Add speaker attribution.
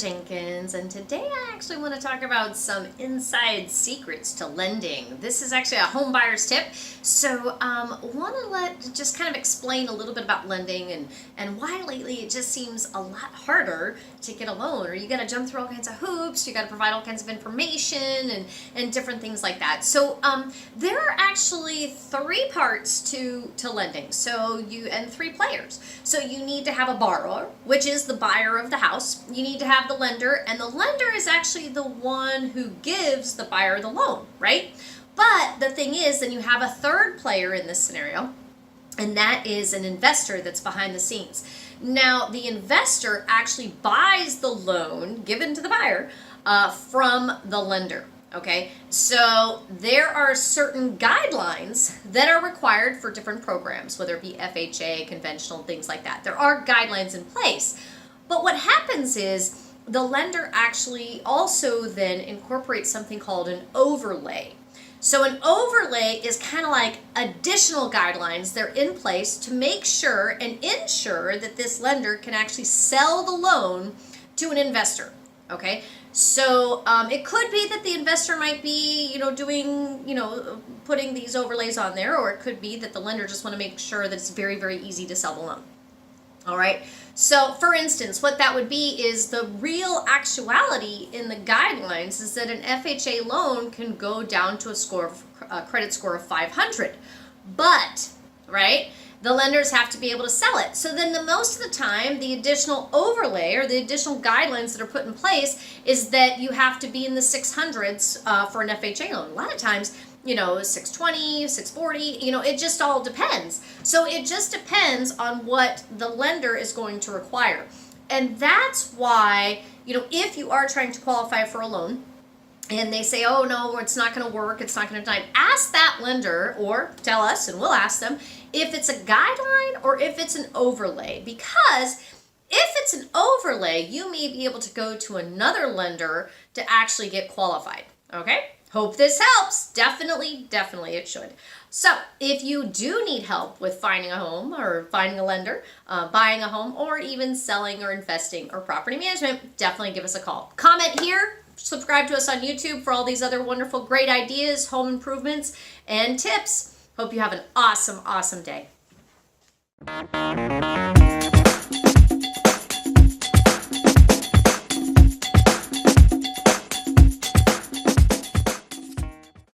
Speaker 1: Jenkins, and today I actually want to talk about some inside secrets to lending. This is actually a home buyer's tip, so want to just kind of explain a little bit about lending and why lately it just seems a lot harder to get a loan, or you got to jump through all kinds of hoops, you got to provide all kinds of information and different things like that. So there are actually three parts to lending, and three players. So you need to have a borrower, which is the buyer of the house. You need to have the lender, and the lender is actually the one who gives the buyer the loan, right? But the thing is, then you have a third player in this scenario, and that is an investor that's behind the scenes. Now, the investor actually buys the loan given to the buyer from the lender. Okay, so there are certain guidelines that are required for different programs, whether it be FHA, conventional, things like that. There are guidelines in place. But what happens is the lender actually also then incorporates something called an overlay. So an overlay is kind of like additional guidelines. They're in place to make sure and ensure that this lender can actually sell the loan to an investor. Okay, so it could be that the investor might be, putting these overlays on there, or it could be that the lender just want to make sure that it's very, very easy to sell the loan. All right, so for instance, what that would be is the real actuality in the guidelines is that an FHA loan can go down to a credit score of 500, but, right, the lenders have to be able to sell it. So then most of the time, the additional overlay or the additional guidelines that are put in place is that you have to be in the 600s for an FHA loan. A lot of times, 620, 640, it just all depends. So it just depends on what the lender is going to require. And that's why, if you are trying to qualify for a loan, and they say, oh no, it's not going to work, it's not going to die, ask that lender, or tell us and we'll ask them if it's a guideline or if it's an overlay. Because if it's an overlay, you may be able to go to another lender to actually get qualified. Okay? Hope this helps. Definitely it should. So if you do need help with finding a home or finding a lender, buying a home, or even selling or investing or property management, definitely give us a call. Comment here. Subscribe to us on YouTube for all these other wonderful, great ideas, home improvements, and tips. Hope you have an awesome, awesome day.